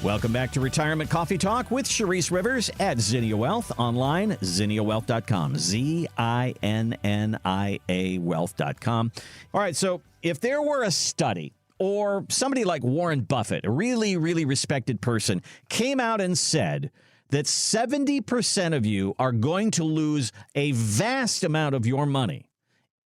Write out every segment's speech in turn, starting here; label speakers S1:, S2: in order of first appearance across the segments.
S1: Welcome back to Retirement Coffee Talk with Sharice Rivers at Zinnia Wealth. Online, zinniawealth.com. ZINNIA wealth.com. All right, so if there were a study or somebody like Warren Buffett, a really, really respected person, came out and said that 70% of you are going to lose a vast amount of your money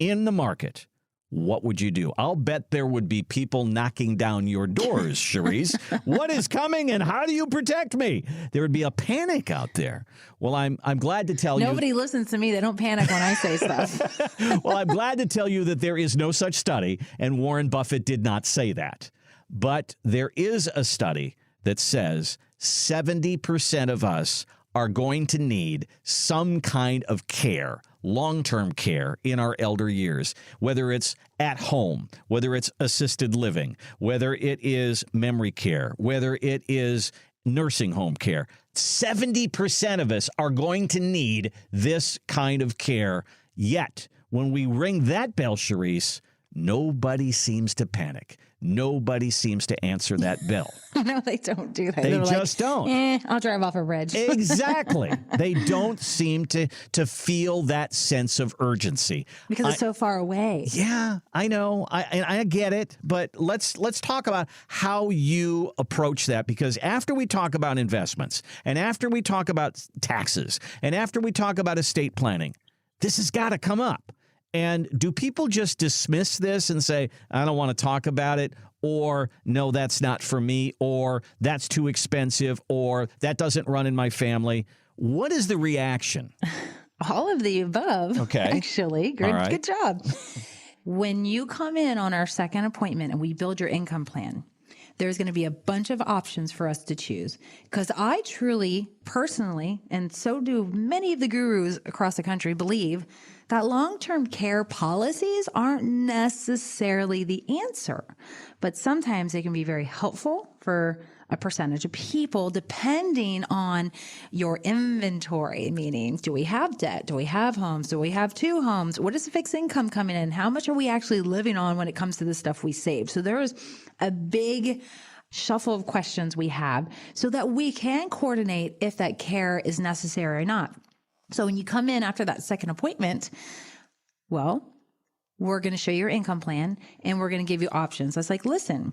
S1: in the market, what would you do? I'll bet there would be people knocking down your doors, Sharice. What is coming and how do you protect me? There would be a panic out there. Well, I'm glad to tell you.
S2: Nobody listens to me. They don't panic when I say stuff.
S1: Well, I'm glad to tell you that there is no such study, and Warren Buffett did not say that. But there is a study that says 70% of us are going to need some kind of care, long-term care in our elder years, whether it's at home, whether it's assisted living, whether it is memory care, whether it is nursing home care. 70% of us are going to need this kind of care. Yet, when we ring that bell, Sharice, nobody seems to panic. Nobody seems to answer that bell.
S2: No, they don't do that.
S1: They
S2: They're
S1: just
S2: like,
S1: don't.
S2: I'll drive off a bridge.
S1: Exactly. They don't seem to feel that sense of urgency.
S2: Because it's so far away.
S1: Yeah, I know. I get it. But let's talk about how you approach that, because after we talk about investments and after we talk about taxes and after we talk about estate planning, this has got to come up. And do people just dismiss this and say, I don't want to talk about it, or no, that's not for me, or that's too expensive, or that doesn't run in my family? What is the reaction?
S2: All of the above,
S1: okay.
S2: Actually. Good,
S1: right.
S2: Good job. When you come in on our second appointment and we build your income plan, there's going to be a bunch of options for us to choose. Because I truly, personally, and so do many of the gurus across the country, believe that long-term care policies aren't necessarily the answer, but sometimes they can be very helpful for a percentage of people, depending on your inventory, meaning, do we have debt? Do we have homes? Do we have two homes? What is the fixed income coming in? How much are we actually living on when it comes to the stuff we save? So there is a big shuffle of questions we have so that we can coordinate if that care is necessary or not. So when you come in after that second appointment, well, we're going to show you your income plan and we're going to give you options. That's like, listen,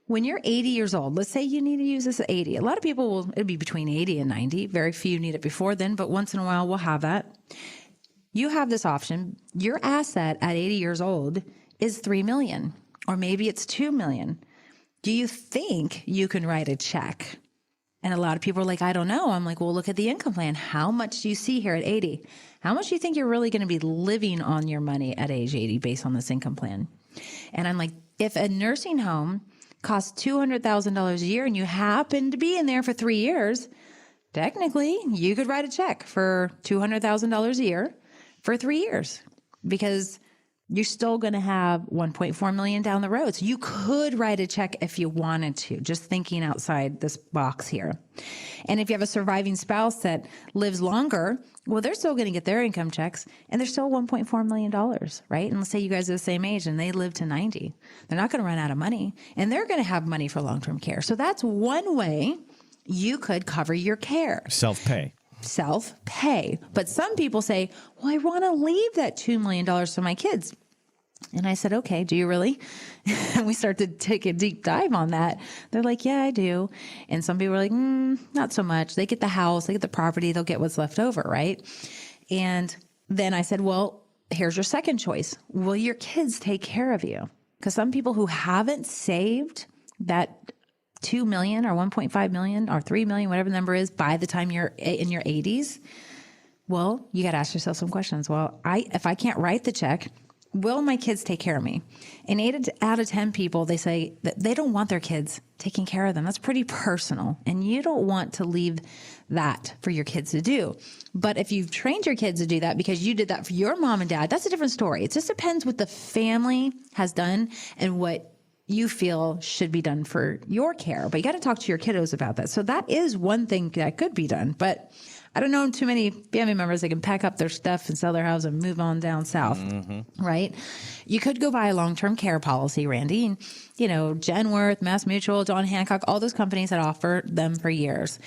S2: when you're 80 years old, let's say you need to use this at 80. A lot of people will, it'd be between 80 and 90. Very few need it before then, but once in a while we'll have that. You have this option. Your asset at 80 years old is 3 million, or maybe it's 2 million. Do you think you can write a check? And a lot of people are like, I don't know. I'm like, well, look at the income plan. How much do you see here at 80? How much do you think you're really going to be living on your money at age 80 based on this income plan? And I'm like, if a nursing home costs $200,000 a year and you happen to be in there for 3 years, technically you could write a check for $200,000 a year for 3 years, because you're still going to have 1.4 million down the road. So you could write a check if you wanted to, just thinking outside this box here. And if you have a surviving spouse that lives longer, well, they're still going to get their income checks and they're still $1.4 million, right? And let's say you guys are the same age and they live to 90. They're not going to run out of money and they're going to have money for long-term care. So that's one way you could cover your care.
S1: Self-pay.
S2: Self-pay. But some people say, well, I want to leave that $2 million to my kids. And I said, okay, do you really? And we start to take a deep dive on that. They're like, yeah, I do. And some people are like, not so much. They get the house, they get the property, they'll get what's left over, right? And then I said, well, here's your second choice. Will your kids take care of you? Because some people who haven't saved that 2 million or 1.5 million or 3 million, whatever the number is, by the time you're in your 80s, well, you got to ask yourself some questions. Well, if I can't write the check, will my kids take care of me? And 8 out of 10 people, they say that they don't want their kids taking care of them. That's pretty personal. And you don't want to leave that for your kids to do. But if you've trained your kids to do that because you did that for your mom and dad, that's a different story. It just depends what the family has done and what you feel should be done for your care. But you got to talk to your kiddos about that. So that is one thing that could be done. But I don't know too many family members that can pack up their stuff and sell their house and move on down south, right? You could go buy a long-term care policy, Randy. And, Genworth, Mass Mutual, John Hancock, all those companies that offer them for years.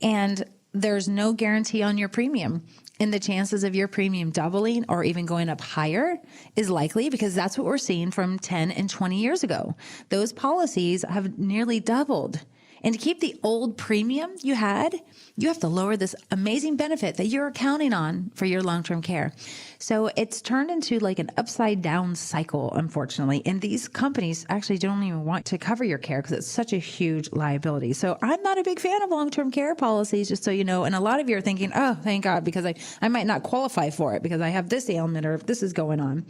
S2: And there's no guarantee on your premium. And the chances of your premium doubling or even going up higher is likely because that's what we're seeing from 10 and 20 years ago. Those policies have nearly doubled. And to keep the old premium you had, you have to lower this amazing benefit that you're counting on for your long-term care. So it's turned into like an upside down cycle, unfortunately. And these companies actually don't even want to cover your care because it's such a huge liability. So I'm not a big fan of long-term care policies, just so you know. And a lot of you are thinking, oh, thank God, because I might not qualify for it because I have this ailment or if this is going on.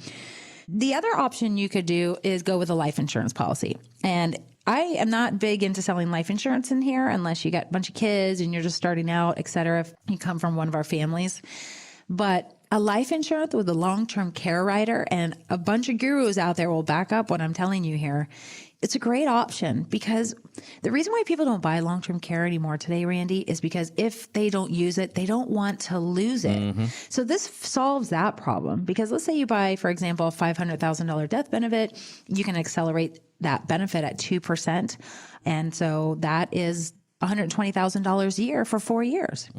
S2: The other option you could do is go with a life insurance policy. And I am not big into selling life insurance in here unless you got a bunch of kids and you're just starting out, et cetera, if you come from one of our families. But a life insurance with a long-term care rider, and a bunch of gurus out there will back up what I'm telling you here. It's a great option because the reason why people don't buy long-term care anymore today, Randy, is because if they don't use it, they don't want to lose it. So this solves that problem because let's say you buy, for example, a $500,000 death benefit, you can accelerate that benefit at 2%. And so that is $120,000 a year for 4 years.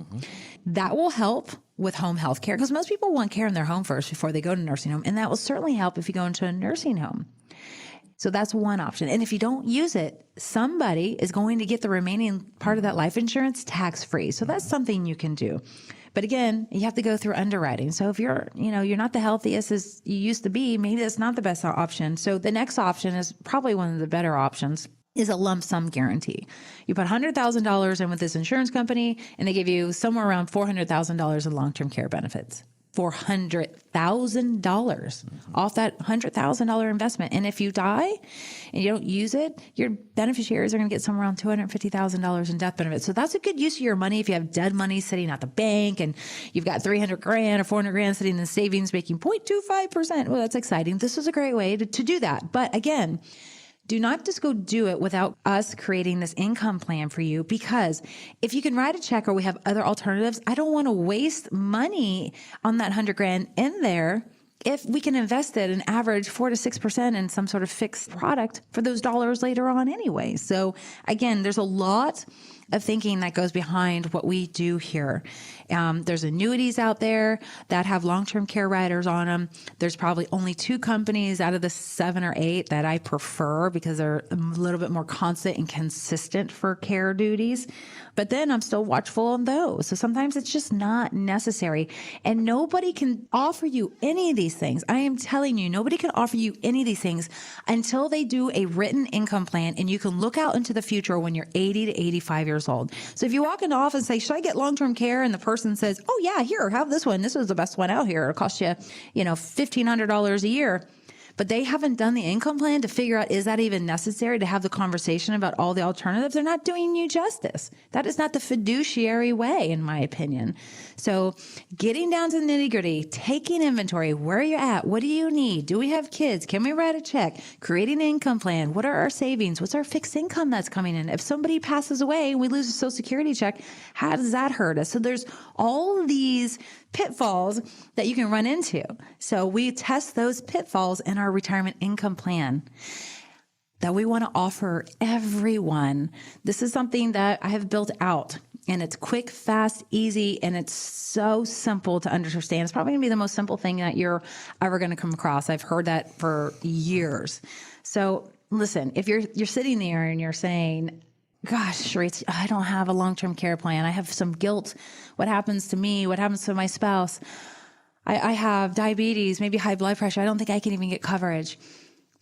S2: That will help with home health care because most people want care in their home first before they go to nursing home. And that will certainly help if you go into a nursing home. So that's one option. And if you don't use it, somebody is going to get the remaining part of that life insurance tax-free. So that's something you can do. But again, you have to go through underwriting. So if you're not the healthiest as you used to be, maybe that's not the best option. So the next option is probably one of the better options is a lump sum guarantee. You put $100,000 in with this insurance company and they give you somewhere around $400,000 in long-term care benefits. $400,000 off that $100,000 investment. And if you die and you don't use it, your beneficiaries are going to get somewhere around $250,000 in death benefits. So that's a good use of your money if you have dead money sitting at the bank and you've got $300,000 or $400,000 sitting in savings making 0.25%. Well, that's exciting. This is a great way to do that. But again, do not just go do it without us creating this income plan for you, because if you can write a check or we have other alternatives, I don't want to waste money on that $100,000 in there if we can invest it and average 4 to 6% in some sort of fixed product for those dollars later on anyway. So again, there's a lot of thinking that goes behind what we do here. There's annuities out there that have long-term care riders on them. There's probably only 2 companies out of the 7 or 8 that I prefer because they're a little bit more constant and consistent for care duties. But then I'm still watchful on those. So sometimes it's just not necessary. And nobody can offer you any of these things. I am telling you, nobody can offer you any of these things until they do a written income plan and you can look out into the future when you're 80 to 85 years old. So if you walk into the office and say, should I get long-term care? And the person says, oh yeah, here, have this one. This is the best one out here. It'll cost you, $1,500 a year. But they haven't done the income plan to figure out, is that even necessary to have the conversation about all the alternatives? They're not doing you justice. That is not the fiduciary way, in my opinion. So getting down to the nitty gritty, taking inventory, where are you at? What do you need? Do we have kids? Can we write a check? Creating an income plan. What are our savings? What's our fixed income that's coming in? If somebody passes away and we lose a Social Security check, how does that hurt us? So there's all these pitfalls that you can run into. So we test those pitfalls in our retirement income plan that we want to offer everyone. This is something that I have built out, and it's quick, fast, easy, and it's so simple to understand. It's probably going to be the most simple thing that you're ever going to come across. I've heard that for years. So listen, if you're sitting there and you're saying, gosh, Sheree, I don't have a long-term care plan. I have some guilt. What happens to me? What happens to my spouse? I have diabetes, maybe high blood pressure. I don't think I can even get coverage.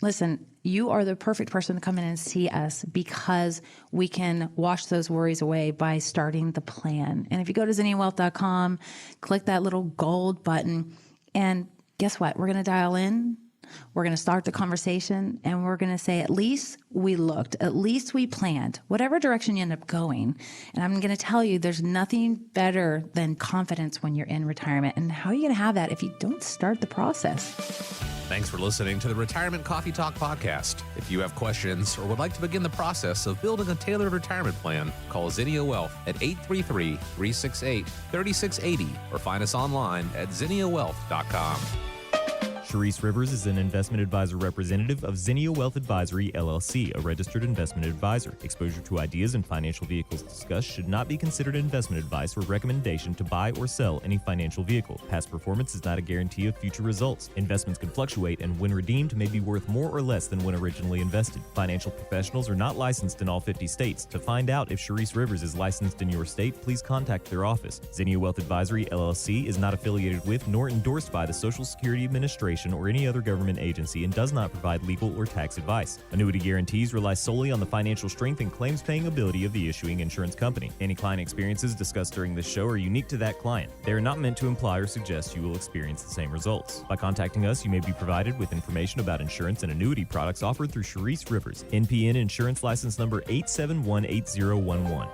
S2: Listen, you are the perfect person to come in and see us because we can wash those worries away by starting the plan. And if you go to zinniawealth.com, click that little gold button, and guess what? We're going to dial in We're going to start the conversation, and we're going to say, at least we looked, at least we planned, whatever direction you end up going. And I'm going to tell you, there's nothing better than confidence when you're in retirement. And how are you going to have that if you don't start the process?
S3: Thanks for listening to the Retirement Coffee Talk podcast. If you have questions or would like to begin the process of building a tailored retirement plan, call Zinnia Wealth at 833-368-3680 or find us online at zinniawealth.com.
S4: Sharice Rivers is an investment advisor representative of Zinnia Wealth Advisory, LLC, a registered investment advisor. Exposure to ideas and financial vehicles discussed should not be considered investment advice or recommendation to buy or sell any financial vehicle. Past performance is not a guarantee of future results. Investments can fluctuate and when redeemed may be worth more or less than when originally invested. Financial professionals are not licensed in all 50 states. To find out if Sharice Rivers is licensed in your state, please contact their office. Zinnia Wealth Advisory, LLC is not affiliated with nor endorsed by the Social Security Administration or any other government agency and does not provide legal or tax advice. Annuity guarantees rely solely on the financial strength and claims-paying ability of the issuing insurance company. Any client experiences discussed during this show are unique to that client. They are not meant to imply or suggest you will experience the same results. By contacting us, you may be provided with information about insurance and annuity products offered through Sharice Rivers, NPN Insurance License Number 8718011.